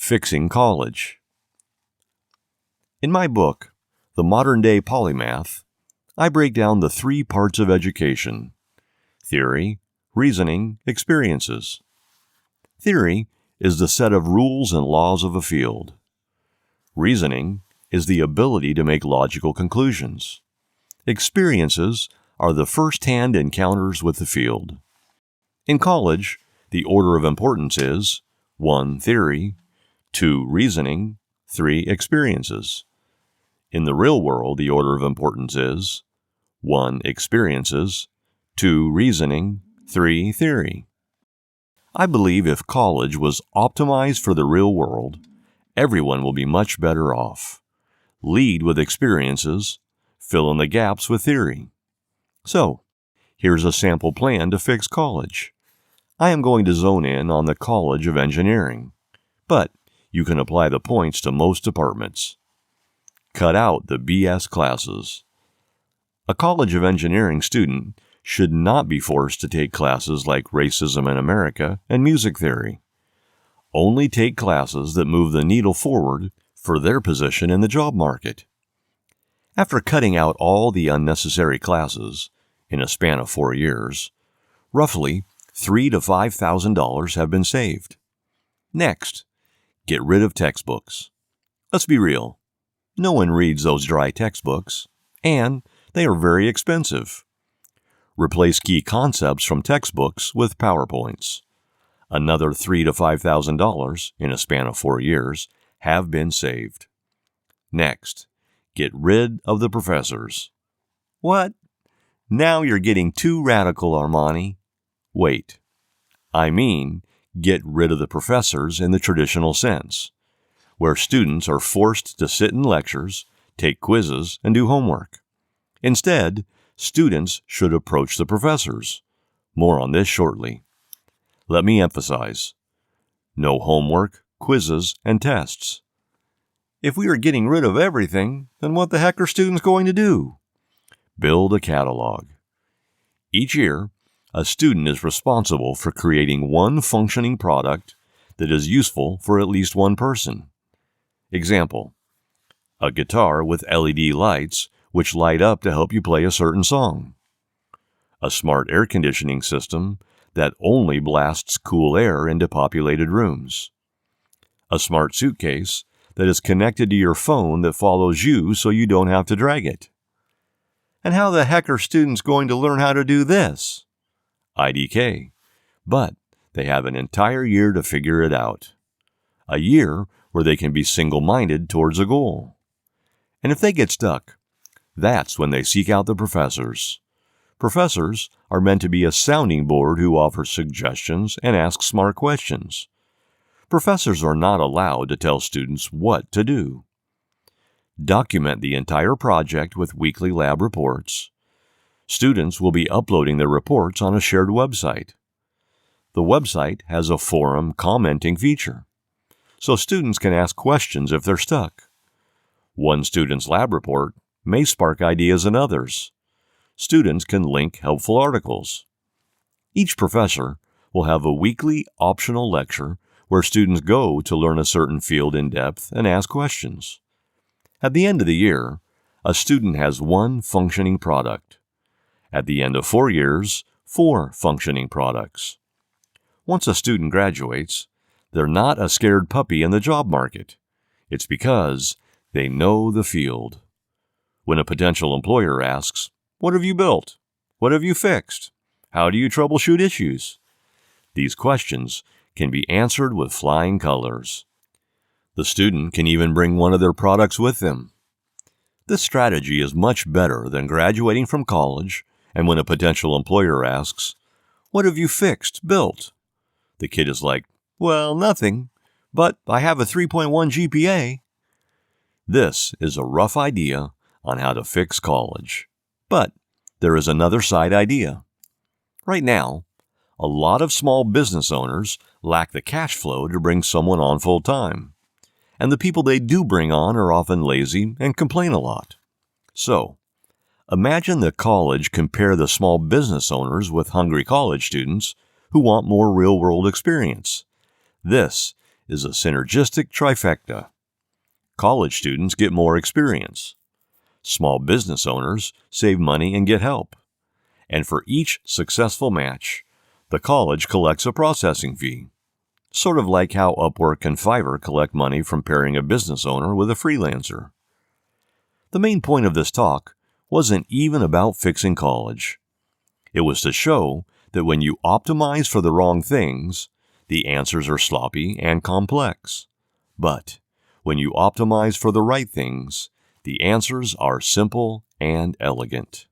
Fixing College. In my book, The Modern Day Polymath, I break down the 3 parts of education: theory, reasoning, experiences. Theory is the set of rules and laws of a field. Reasoning is the ability to make logical conclusions. Experiences are the first-hand encounters with the field. In college, the order of importance is 1. Theory, 2. Reasoning, 3. Experiences. In the real world, the order of importance is 1. Experiences, 2. Reasoning, 3. Theory. I believe if college was optimized for the real world, everyone will be much better off. Lead with experiences, fill in the gaps with theory. So, here's a sample plan to fix college. I am going to zone in on the College of Engineering, but you can apply the points to most departments. Cut out the BS classes. A College of Engineering student should not be forced to take classes like Racism in America and Music Theory. Only take classes that move the needle forward for their position in the job market. After cutting out all the unnecessary classes in a span of 4 years, roughly $3,000 to $5,000 have been saved. Next, get rid of textbooks. Let's be real. No one reads those dry textbooks, and they are very expensive. Replace key concepts from textbooks with PowerPoints. Another $3,000 to $5,000 in a span of 4 years have been saved. Next, get rid of the professors. What? Now you're getting too radical, Armani. Wait. I mean, get rid of the professors in the traditional sense, where students are forced to sit in lectures, take quizzes, and do homework. Instead, students should approach the professors. More on this shortly. Let me emphasize: no homework, quizzes, and tests. If we are getting rid of everything, then what the heck are students going to do? Build a catalog. Each year, a student is responsible for creating one functioning product that is useful for at least one person. Example: a guitar with LED lights which light up to help you play a certain song. A smart air conditioning system that only blasts cool air into populated rooms. A smart suitcase that is connected to your phone that follows you so you don't have to drag it. And how the heck are students going to learn how to do this? IDK. But they have an entire year to figure it out. A year where they can be single-minded towards a goal. And if they get stuck, that's when they seek out the professors. Professors are meant to be a sounding board who offers suggestions and asks smart questions. Professors are not allowed to tell students what to do. Document the entire project with weekly lab reports. Students will be uploading their reports on a shared website. The website has a forum commenting feature, so students can ask questions if they're stuck. One student's lab report may spark ideas in others. Students can link helpful articles. Each professor will have a weekly optional lecture where students go to learn a certain field in depth and ask questions. At the end of the year, a student has one functioning product. At the end of 4 years, 4 functioning products. Once a student graduates, they're not a scared puppy in the job market. It's because they know the field. When a potential employer asks, "What have you built? What have you fixed? How do you troubleshoot issues?" These questions can be answered with flying colors. The student can even bring one of their products with them. This strategy is much better than graduating from college and when a potential employer asks, "What have you fixed, built?" The kid is like, "Well, nothing, but I have a 3.1 GPA. This is a rough idea on how to fix college. But there is another side idea. Right now, a lot of small business owners lack the cash flow to bring someone on full-time. And the people they do bring on are often lazy and complain a lot. So, imagine the college compare the small business owners with hungry college students who want more real-world experience. This is a synergistic trifecta. College students get more experience. Small business owners save money and get help. And for each successful match, the college collects a processing fee. Sort of like how Upwork and Fiverr collect money from pairing a business owner with a freelancer. The main point of this talk wasn't even about fixing college. It was to show that when you optimize for the wrong things, the answers are sloppy and complex. But when you optimize for the right things, the answers are simple and elegant.